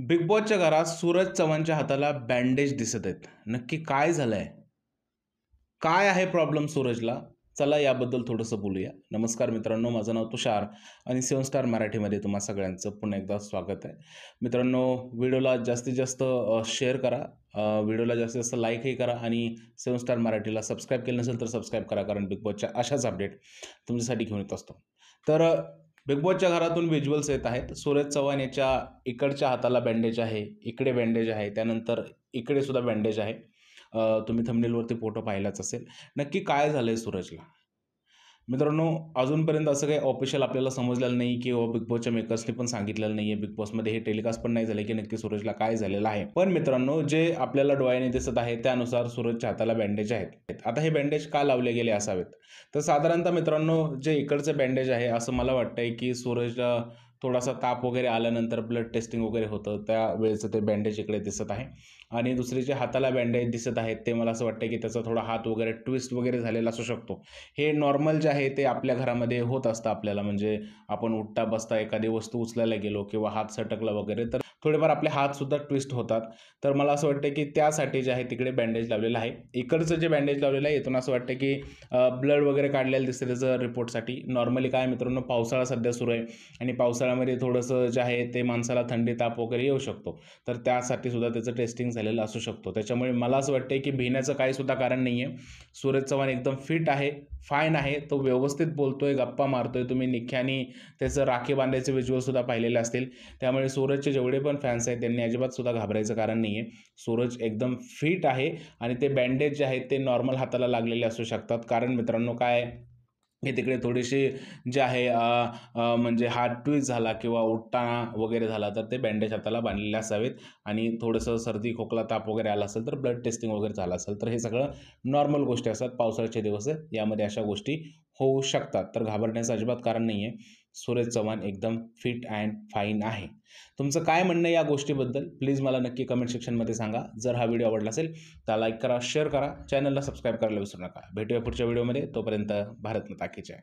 Big बॉसच्या घरात सूरज चव्हाणच्या हाताला बँडेज दिसत आहेत. नक्की काय झालंय? काय आहे प्रॉब्लेम सूरजला? चला याबद्दल थोडंसं बोलूया. नमस्कार मित्रांनो, माझं नाव तुषार आणि 7 स्टार मराठीमध्ये तुम्हा सगळ्यांचं पुन्हा एकदा स्वागत आहे. मित्रांनो, व्हिडिओला जास्तीत जास्त शेअर करा. व्हिडिओला जास्तीत जास्त लाईकही करा आणि 7 स्टार मराठीला सबस्क्राईब केलं नसेल तर सबस्क्राईब करा, कारण बिग बॉसच्या अशाच अपडेट तुमच्यासाठी घेऊन येत असतो. तर बिग बॉसच्या घरातून व्हिज्युअल्स येत आहेत. सूरज चव्हाण याच्या इकडच्या हाताला बँडेज आहे, इकडे बँडेज आहे, त्यानंतर इकडे सुद्धा बँडेज आहे. तुम्ही थंबनेलवरती फोटो पाहिलाच असेल. नक्की काय झालंय सूरजला? मित्रांनो, अजूनपर्यंत असं काही ऑफिशियल आपल्याला समजलेलं नाही किंवा बिग बॉसच्या मेकर्सनी पण सांगितलेलं नाही आहे. बिग बॉसमध्ये हे टेलिकास्ट पण नाही झालं की नक्की सूरजला काय झालेलं आहे. पण मित्रांनो, जे आपल्याला डोळ्याने दिसत आहे त्यानुसार सूरजच्या हाताला बँडेज आहेत. आता हे बँडेज का लावले गेले असावेत? तर साधारणतः मित्रांनो, जे इकडचं बँडेज आहे असं मला वाटतंय की सूरज थोडासा ताप वगैरे आल्यानंतर ब्लड टेस्टिंग वगैरे होतं, त्यावेळेचं ते बँडेज इकडे दिसत आहे. आणि दुसरे जे हाताला बँडेज दिसत आहेत ते मला असं वाटतं की त्याचा थोडा हात वगैरे ट्विस्ट वगैरे झालेला असू शकतो. हे नॉर्मल जे आहे ते आपल्या घरामध्ये होत असतं आपल्याला, म्हणजे आपण उठता बसता एखादी वस्तू उचलायला गेलो किंवा हात सटकला वगैरे तर थोडेफार आपले हातसुद्धा ट्विस्ट होतात. तर मला असं वाटतं की त्यासाठी जे आहे तिकडे बँडेज लावलेलं आहे. इकडचं जे बँडेज लावलेलं आहे इथून असं वाटतं की ब्लड वगैरे काढलेलं दिसतं त्याचं रिपोर्टसाठी. नॉर्मली काय मित्रांनो, पावसाळा सध्या सुरू आहे आणि पावसाळ्यामध्ये थोडंसं जे आहे ते माणसाला थंडी ताप वगैरे येऊ शकतो. तर त्यासाठी सुद्धा त्याचं टेस्टिंग झालेलं असू शकतो. त्याच्यामुळे मला असं वाटतंय की भिण्याचं काही सुद्धा कारण नाही आहे. सूरज चव्हाण एकदम फिट आहे, फाईन आहे. तो व्यवस्थित बोलतोय, गप्पा मारतोय. तुम्ही निख्यानी त्याचं राखी बांधायचे व्हिज्युअलसुद्धा पाहिलेले असतील. त्यामुळे सूरजचे जेवढे पण फॅन्स आहेत त्यांनी अजिबात सुद्धा घाबरायचं कारण नाही आहे. सूरज एकदम फिट आहे आणि ते बँडेज जे आहेत ते नॉर्मल हाताला लागलेले असू शकतात. कारण मित्रांनो काय आहे, की तिकडे थोडीशी जे आहे म्हणजे हात ट्विस्ट झाला किंवा उठताना वगैरे झाला तर ते बँडेज हाताला बांधलेले असावेत आणि थोडंसं सर्दी, खोकला, ताप वगैरे आला असेल तर ब्लड टेस्टिंग वगैरे झालं असेल तर हे सगळं नॉर्मल गोष्टी असतात. पावसाळ्याचे दिवस आहेत, यामध्ये अशा गोष्टी होऊ शकतात. तर घाबरण्याचं अजिबात कारण नाही आहे. सूरज चव्हाण एकदम फिट अँड फाईन आहे. तुमचं काय म्हणणं आहे या गोष्टीबद्दल? प्लीज मला नक्की कमेंट सेक्शनमध्ये सांगा. जर हा व्हिडिओ आवडला असेल तर लाईक करा, शेअर करा, चॅनलला सबस्क्राईब करायला विसरू नका. भेटूया पुढच्या व्हिडिओमध्ये. तोपर्यंत भारत माता की जय.